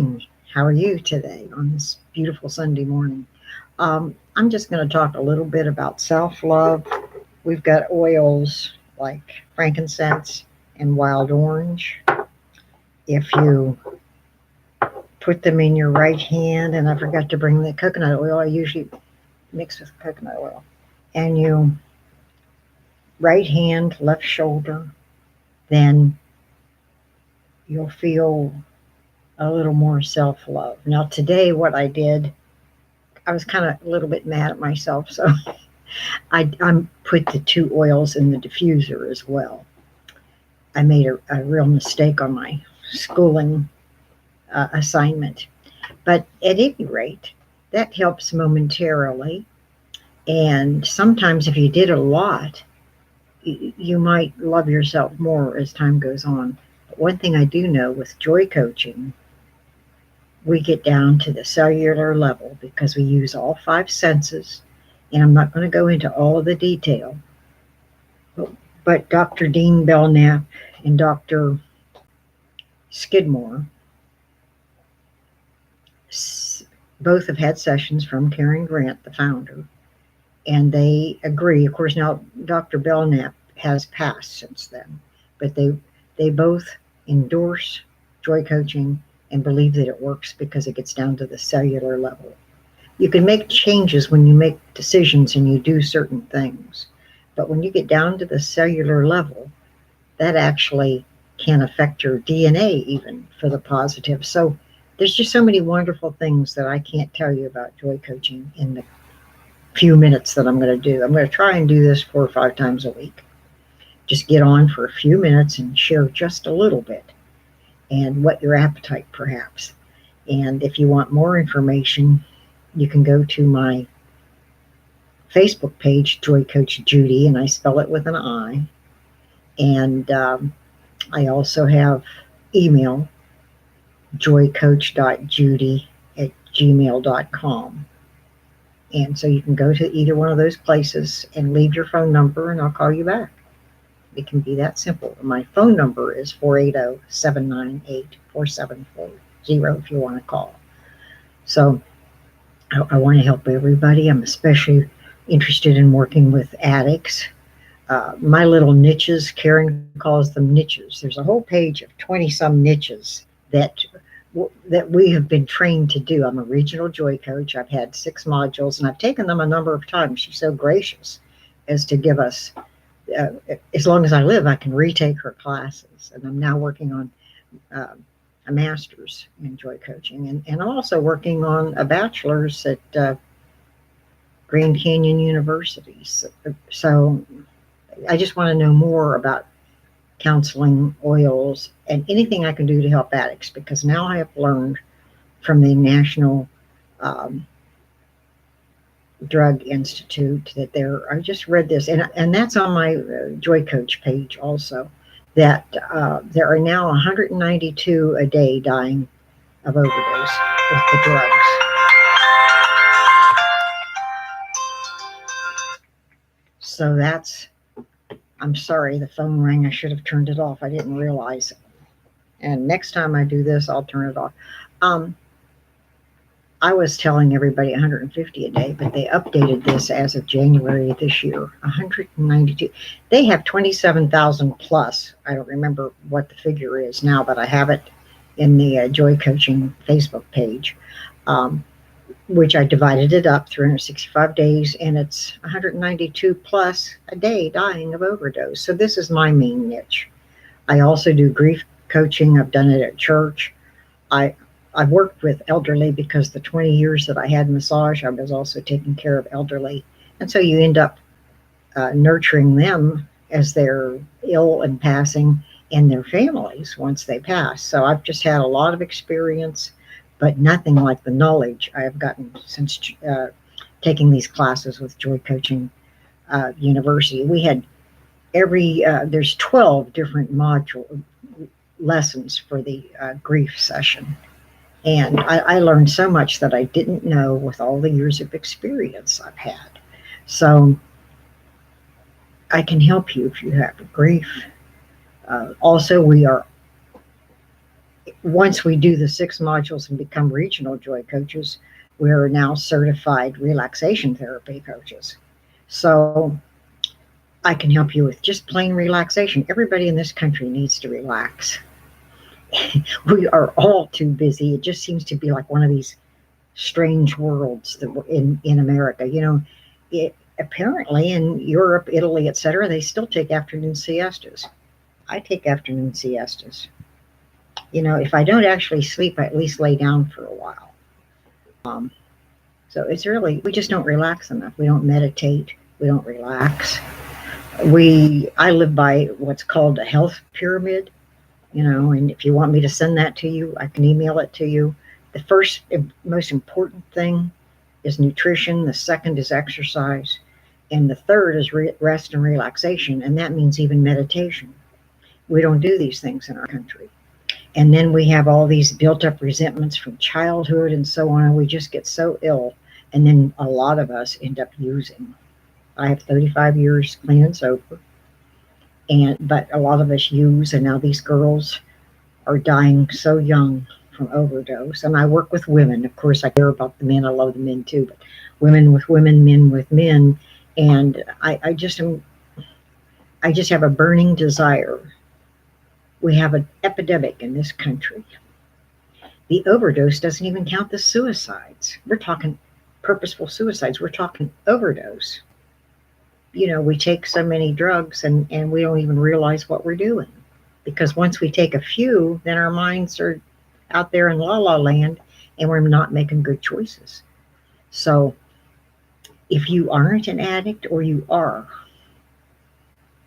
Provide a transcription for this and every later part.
morning. How are you today on this beautiful Sunday morning? I'm just going to talk a little bit about self love. We've got oils like frankincense and wild orange. If you put them in your right hand, and I forgot to bring the coconut oil, I usually mix with coconut oil, and you right hand, left shoulder, then you'll feel a little more self love. Now, today, what I did, I was kind of a little bit mad at myself, so I put the two oils in the diffuser as well. I made a real mistake on my schooling assignment. But at any rate, that helps momentarily. And sometimes, if you did a lot, you might love yourself more as time goes on. But one thing I do know with joy coaching, we get down to the cellular level because we use all five senses. And I'm not going to go into all of the detail, but Dr. Dean Belknap and Dr. Skidmore both have had sessions from Karen Grant, the founder, and they agree. Of course, now Dr. Belknap has passed since then, but they both endorse joy coaching and believe that it works because it gets down to the cellular level. You can make changes when you make decisions and you do certain things, but when you get down to the cellular level, that actually can affect your DNA even for the positive. So there's just so many wonderful things that I can't tell you about joy coaching in the few minutes that I'm going to do. I'm going to try and do this 4 or 5 times a week. Just get on for a few minutes and share just a little bit and whet your appetite perhaps. And if you want more information, you can go to my Facebook page, Joy Coach Judy, and I spell it with an I. And I also have email, joycoach.judy@gmail.com. And so you can go to either one of those places and leave your phone number, and I'll call you back. It can be that simple. My phone number is 480-798-4740 if you want to call. So I want to help everybody. I'm especially interested in working with addicts. My little niches, Karen calls them niches. There's a whole page of 20 some niches that we have been trained to do. I'm a regional joy coach. I've had 6 modules and I've taken them a number of times. She's so gracious as to give us, as long as I live, I can retake her classes. And I'm now working on a master's in joy coaching. And I'm also working on a bachelor's at Grand Canyon University. So I just want to know more about counseling, oils, and anything I can do to help addicts, because now I have learned from the National Drug Institute that I just read this, and that's on my Joy Coach page also, that there are now 192 a day dying of overdose with the drugs. So I'm sorry, the phone rang. I should have turned it off. I didn't realize it. And next time I do this, I'll turn it off. I was telling everybody 150 a day, but they updated this as of January of this year, 192. They have 27,000 plus. I don't remember what the figure is now, but I have it in the Joy Coaching Facebook page, which I divided it up 365 days, and it's 192 plus a day dying of overdose. So this is my main niche. I also do grief coaching. I've done it at church. I've worked with elderly because the 20 years that I had massage, I was also taking care of elderly. And so you end up nurturing them as they're ill and passing, and their families once they pass. So I've just had a lot of experience, but nothing like the knowledge I have gotten since taking these classes with Joy Coaching University. We had there's 12 different module lessons for the grief session. And I learned so much that I didn't know with all the years of experience I've had. So I can help you if you have grief. Also, we once we do the 6 modules and become regional joy coaches, we are now certified relaxation therapy coaches. So I can help you with just plain relaxation. Everybody in this country needs to relax. We are all too busy. It just seems to be like one of these strange worlds that we're in America. Apparently in Europe, Italy, etc., they still take afternoon siestas. I take afternoon siestas. If I don't actually sleep, I at least lay down for a while. So it's really, we just don't relax enough. We don't meditate. We don't relax. I live by what's called a health pyramid, and if you want me to send that to you, I can email it to you. The first most important thing is nutrition. The second is exercise. And the third is rest and relaxation. And that means even meditation. We don't do these things in our country. And then we have all these built up resentments from childhood and so on. And we just get so ill. And then a lot of us end up using. I have 35 years clean and sober. But a lot of us use, and now these girls are dying so young from overdose. And I work with women. Of course, I care about the men. I love the men too, but women with women, men with men. And I just have a burning desire. We have an epidemic in this country. The overdose doesn't even count the suicides. We're talking purposeful suicides. We're talking overdose. We take so many drugs and we don't even realize what we're doing. Because once we take a few, then our minds are out there in la la land and we're not making good choices. So if you aren't an addict or you are,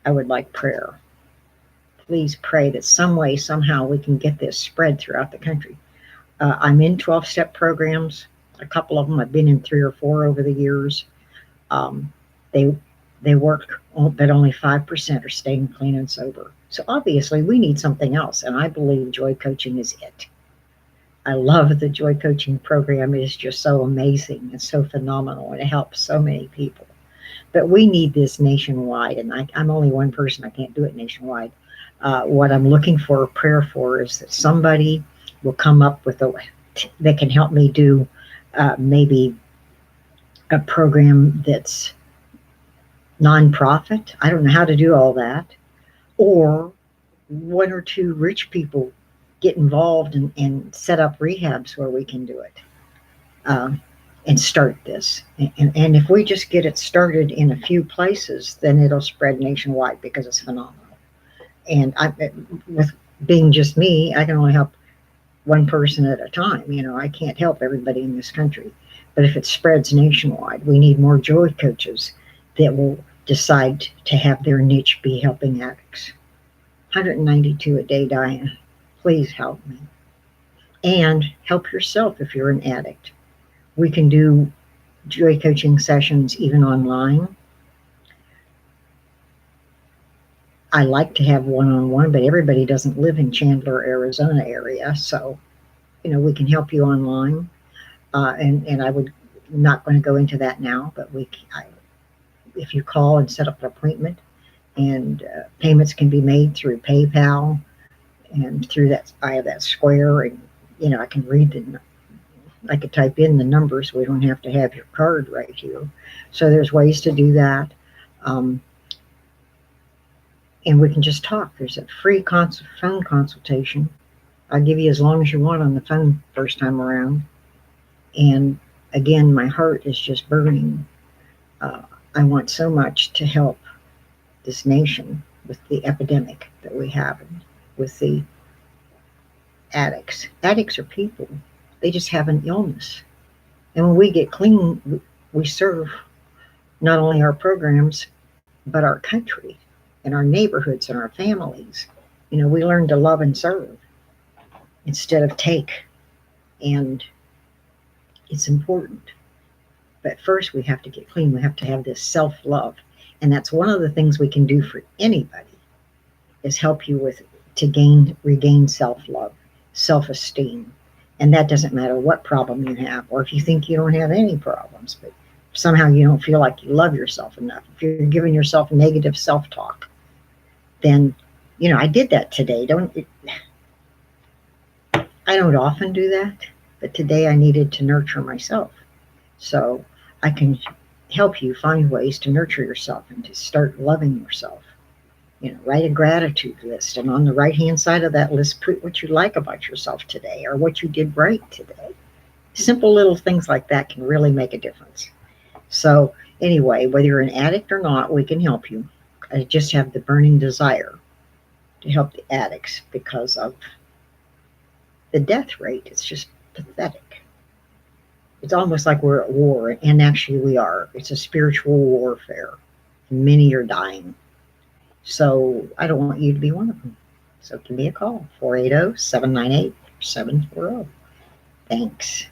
I would like prayer. Please pray that some way, somehow we can get this spread throughout the country. I'm in 12-step programs. A couple of them I've been in 3 or 4 over the years. They work, but only 5% are staying clean and sober. So obviously we need something else, and I believe joy coaching is it. I love the joy coaching program. It is just so amazing and so phenomenal, and it helps so many people. But we need this nationwide, and I'm only one person. I can't do it nationwide. What I'm looking for a prayer for is that somebody will come up with that can help me do maybe a program that's nonprofit. I don't know how to do all that. Or 1 or 2 rich people get involved and set up rehabs where we can do it and start this. And if we just get it started in a few places, then it'll spread nationwide because it's phenomenal. And with being just me, I can only help one person at a time. I can't help everybody in this country. But if it spreads nationwide, we need more joy coaches that will decide to have their niche be helping addicts. 192 a day, Diane. Please help me. And help yourself if you're an addict. We can do joy coaching sessions even online. I like to have one-on-one, but everybody doesn't live in Chandler, Arizona area. So, we can help you online. And I would not going to go into that now, but if you call and set up an appointment, and payments can be made through PayPal and through that, I have that Square, and I can I could type in the numbers. We don't have to have your card right here. So there's ways to do that. And we can just talk. There's a free phone consultation. I'll give you as long as you want on the phone first time around. And again, my heart is just burning. I want so much to help this nation with the epidemic that we have, with the addicts. Addicts are people. They just have an illness. And when we get clean, we serve not only our programs, but our country and our neighborhoods and our families. We learn to love and serve instead of take. And it's important. But first we have to get clean. We have to have this self-love. And that's one of the things we can do for anybody, is help you to regain self-love, self-esteem. And that doesn't matter what problem you have, or if you think you don't have any problems, but somehow you don't feel like you love yourself enough. If you're giving yourself negative self-talk, then, I did that today. I don't often do that, but today I needed to nurture myself. So I can help you find ways to nurture yourself and to start loving yourself. Write a gratitude list, and on the right hand side of that list, put what you like about yourself today or what you did right today. Simple little things like that can really make a difference. So, anyway, whether you're an addict or not, we can help you. I just have the burning desire to help the addicts because of the death rate. It's just pathetic. It's almost like we're at war, and actually we are. It's a spiritual warfare. Many are dying. So I don't want you to be one of them. So give me a call, 480-798-740. Thanks.